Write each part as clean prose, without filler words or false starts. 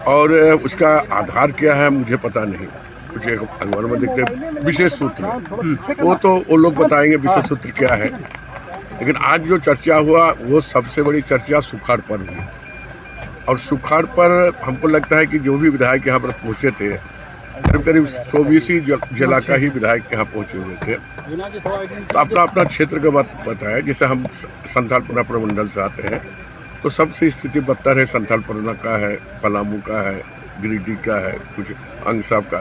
और उसका आधार क्या है मुझे पता नहीं। कुछ एक अखबार में देखते विशेष सूत्र, वो लोग बताएंगे विशेष सूत्र क्या है। लेकिन आज जो चर्चा हुआ वो सबसे बड़ी चर्चा सुखाड़ पर हुई, और सुखाड़ पर हमको लगता है कि जो भी विधायक यहाँ पर पहुँचे थे, करीब 24 ही जिला का ही विधायक यहाँ पहुँचे हुए थे, तो अपना अपना क्षेत्र का बात बताया। जैसे हम संथाल परगना प्रमंडल से आते हैं तो सबसे स्थिति बदतर है। संथाल परगना का है, पलामू का है, गिरिडीह का है, कुछ अंगसा का,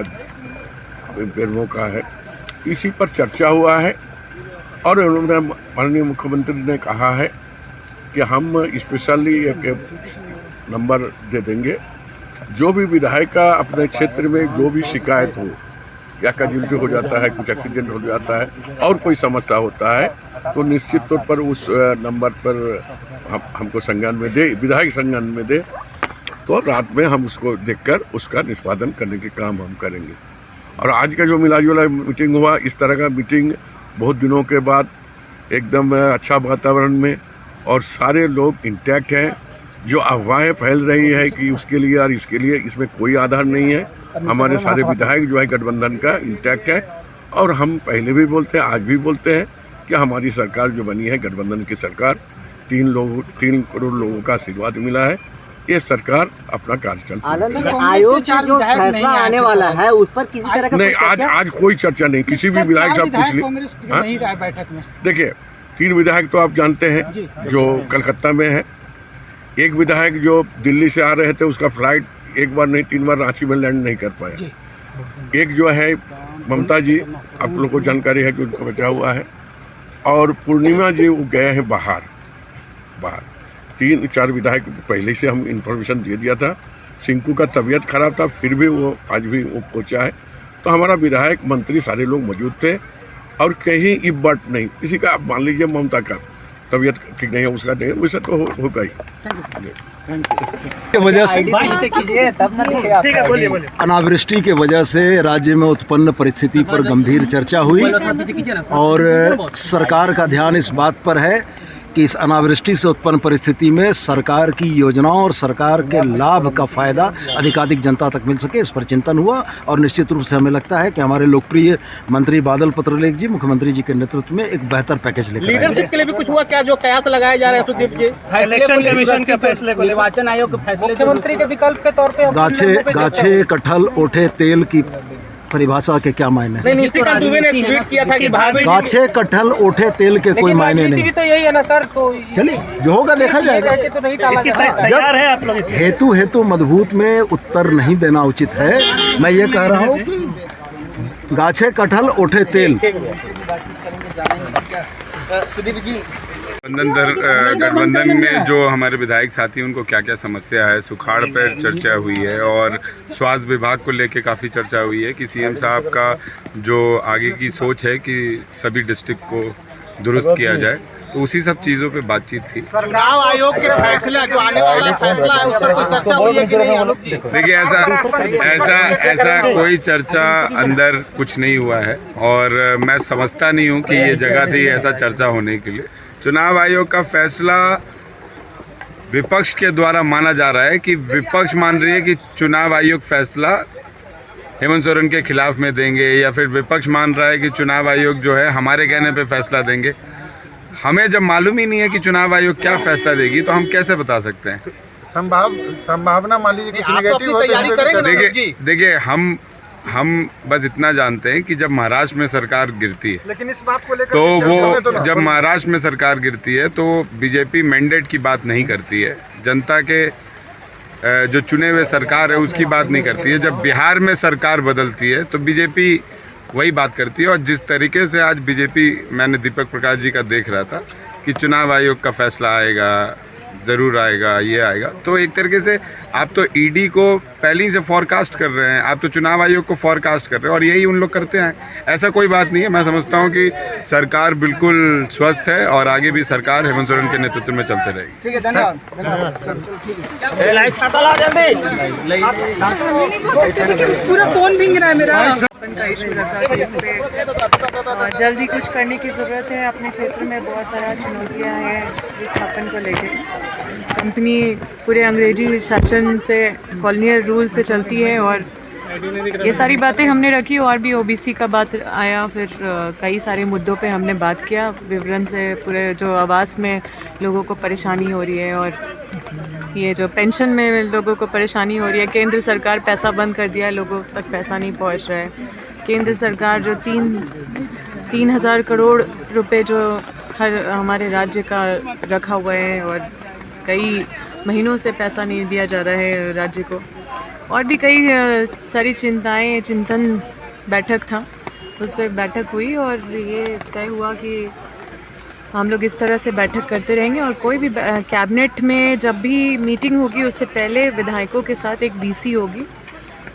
बेरमो का है। इसी पर चर्चा हुआ है और उन्होंने माननीय मुख्यमंत्री ने कहा है कि हम स्पेशली एक नंबर दे देंगे, जो भी विधायक का अपने क्षेत्र में जो भी शिकायत हो, या कैजुअल्टी हो जाता है, कुछ एक्सीडेंट हो जाता है और कोई समस्या होता है, तो निश्चित तौर पर उस नंबर पर हमको संज्ञान में दे, विधायक संज्ञान में दे, तो रात में हम उसको देखकर उसका निष्पादन करने के काम हम करेंगे। और आज का जो मिलाजुला मीटिंग हुआ, इस तरह का मीटिंग बहुत दिनों के बाद एकदम अच्छा वातावरण में, और सारे लोग इंटैक्ट हैं। जो अफवाहें फैल रही है कि उसके लिए और इसके लिए, इसमें कोई आधार नहीं है। हमारे सारे विधायक जो है गठबंधन का इंटैक्ट है, और हम पहले भी बोलते हैं, आज भी बोलते हैं कि हमारी सरकार जो बनी है गठबंधन की सरकार, 3 करोड़ लोगों का आशीर्वाद मिला है। ये सरकार अपना कार्य चल आयोग का जो फैसला आने वाला है उस पर किसी तरह का नहीं, आज कोई चर्चा नहीं। किसी भी विधायक साहब पूछ लीजिए बैठक में। देखिए 3 विधायक तो आप जानते हैं जो कलकत्ता में है, एक विधायक जो दिल्ली से आ रहे थे, उसका फ्लाइट एक बार नहीं 3 बार रांची में लैंड नहीं कर पाया। एक जो है ममता जी, आप लोगों को जानकारी है कि उनको बचा हुआ है, और पूर्णिमा जी वो गए हैं बाहर। 3-4 विधायक पहले से हम इन्फॉर्मेशन दे दिया था। सिंकू का तबीयत खराब था, फिर भी वो आज भी वो पहुंचा है। तो हमारा विधायक मंत्री सारे लोग मौजूद थे, और कहीं इब्बट नहीं किसी का। आप मान लीजिए ममता का तबीयत ठीक नहीं है, उसका नहीं, वैसे तो होगा ही। वजह से अनावृष्टि के वजह से राज्य में उत्पन्न परिस्थिति पर गंभीर चर्चा हुई, और सरकार का ध्यान इस बात पर है कि इस अनावृष्टि से उत्पन्न परिस्थिति में सरकार की योजनाओं और सरकार के लाभ का फायदा अधिकाधिक जनता तक मिल सके, इस पर चिंतन हुआ। और निश्चित रूप से हमें लगता है कि हमारे लोकप्रिय मंत्री बादल पत्रलेख जी मुख्यमंत्री जी के नेतृत्व में एक बेहतर पैकेज लेकर लीडरशिप के लिए भी कुछ हुआ क्या, जो कयास लगाया जा रहा है सुदीप जी? इलेक्शन कमीशन के फैसले, निर्वाचन आयोग के फैसले, मुख्यमंत्री के विकल्प के तौर पे गाछे कटहल ओठे तेल की परिभाषा के क्या मायने? निशिकांत दुबे ने ट्वीट किया था कि गाछे कटहल ओठे तेल के कोई मायने नहीं। तो यही है ना सर, तो चलिए जो होगा देखा जाएगा। जब हेतु मजबूत में उत्तर नहीं देना उचित है। मैं ये कह रहा हूँ कि गाछे कटहल ओठे तेल। सुदीप जी, गठबंधन में जो हमारे विधायक साथी उनको क्या क्या समस्या है, सुखाड़ पर चर्चा हुई है, और स्वास्थ्य विभाग को लेके काफ़ी चर्चा हुई है कि सीएम साहब का जो आगे की सोच है कि सभी डिस्ट्रिक्ट को दुरुस्त किया जाए, तो उसी सब चीज़ों पे बातचीत थी। चुनाव आयोग के फैसले, जो आने वाला फैसला है, उस पर कोई चर्चा हुई है कि नहीं आलोक जी? देखिए ऐसा कोई चर्चा अंदर कुछ नहीं हुआ है, और मैं समझता नहीं हूँ कि ये जगह थी ऐसा चर्चा होने के लिए। चुनाव आयोग का फैसला विपक्ष के द्वारा माना जा रहा है कि विपक्ष मान रही है कि चुनाव आयोग फैसला हेमंत सोरेन के खिलाफ में देंगे, या फिर विपक्ष मान रहा है कि चुनाव आयोग जो है हमारे कहने पे फैसला देंगे। हमें जब मालूम ही नहीं है कि चुनाव आयोग क्या फैसला देगी, तो हम कैसे बता सकते हैं? संभावना मान लीजिए कुछ नेगेटिव हो, देखिए हम बस इतना जानते हैं कि जब महाराष्ट्र में सरकार गिरती है, लेकिन इस बात को लेकर तो वो जब महाराष्ट्र में सरकार गिरती है तो बीजेपी मैंडेट की बात नहीं करती है, जनता के जो चुने हुए सरकार है उसकी बात नहीं करती है। जब बिहार में सरकार बदलती है तो बीजेपी वही बात करती है। और जिस तरीके से आज बीजेपी, मैंने दीपक प्रकाश जी का देख रहा था कि चुनाव आयोग का फैसला आएगा, ज़रूर आएगा, ये आएगा, तो एक तरीके से आप तो ईडी को पहले ही से फॉरकास्ट कर रहे हैं, आप तो चुनाव आयोग को फॉरकास्ट कर रहे हैं, और यही उन लोग करते हैं। ऐसा कोई बात नहीं है। मैं समझता हूँ कि सरकार बिल्कुल स्वस्थ है, और आगे भी सरकार हेमंत सोरेन के नेतृत्व में चलते रहेगी। ठीक है, धन्यवाद। पूरा फोन भींग रहा है मेरा। का इशू रखा कि इस पे जल्दी कुछ करने की ज़रूरत है। अपने क्षेत्र में बहुत सारा चुनौतियाँ हैं विस्थापन को लेकर, कंपनी पूरे अंग्रेजी शासन से, कॉलोनियल रूल से चलती है। और ये सारी बातें हमने रखी। और भी ओबीसी का बात आया, फिर कई सारे मुद्दों पे हमने बात किया विवरण से। पूरे जो आवास में लोगों को परेशानी हो रही है और ये जो पेंशन में लोगों को परेशानी हो रही है, केंद्र सरकार पैसा बंद कर दिया है, लोगों तक पैसा नहीं पहुंच रहा है। केंद्र सरकार जो 3,000 करोड़ रुपए जो हर हमारे राज्य का रखा हुआ है और कई महीनों से पैसा नहीं दिया जा रहा है राज्य को। और भी कई सारी चिंतन बैठक था, उस पर बैठक हुई और ये तय हुआ कि हम लोग इस तरह से बैठक करते रहेंगे। और कोई भी कैबिनेट में जब भी मीटिंग होगी उससे पहले विधायकों के साथ एक बीसी होगी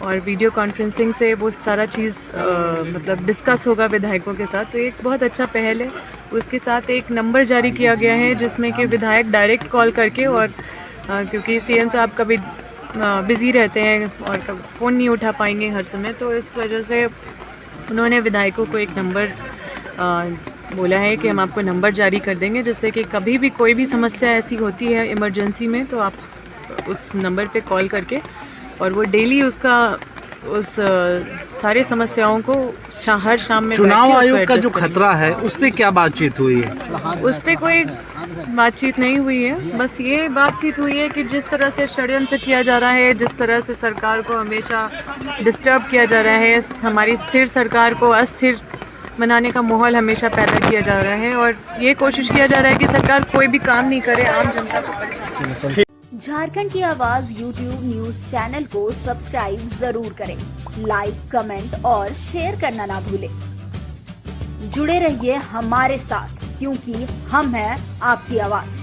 और वीडियो कॉन्फ्रेंसिंग से वो सारा चीज़ मतलब डिस्कस होगा विधायकों के साथ। तो एक बहुत अच्छा पहल है। उसके साथ एक नंबर जारी किया गया है जिसमें कि विधायक डायरेक्ट कॉल करके, और क्योंकि सीएम साहब कभी बिज़ी रहते हैं और फ़ोन नहीं उठा पाएंगे हर समय, तो इस वजह से उन्होंने विधायकों को एक नंबर बोला है कि हम आपको नंबर जारी कर देंगे, जिससे कि कभी भी कोई भी समस्या ऐसी होती है इमरजेंसी में तो आप उस नंबर पे कॉल करके, और वो डेली उसका उस सारे समस्याओं को हर शाम में चुनाव आयोग का जो खतरा है उस पे क्या बातचीत हुई है? उस पे कोई बातचीत नहीं हुई है। बस ये बातचीत हुई है कि जिस तरह से षड्यंत्र किया जा रहा है, जिस तरह से सरकार को हमेशा डिस्टर्ब किया जा रहा है, हमारी स्थिर सरकार को अस्थिर बनाने का माहौल हमेशा पैदा किया जा रहा है और ये कोशिश किया जा रहा है कि सरकार कोई भी काम नहीं करे, आम जनता को परेशान। झारखंड की आवाज YouTube न्यूज चैनल को सब्सक्राइब जरूर करें, लाइक, कमेंट और शेयर करना ना भूलें। जुड़े रहिए हमारे साथ, क्योंकि हम हैं आपकी आवाज।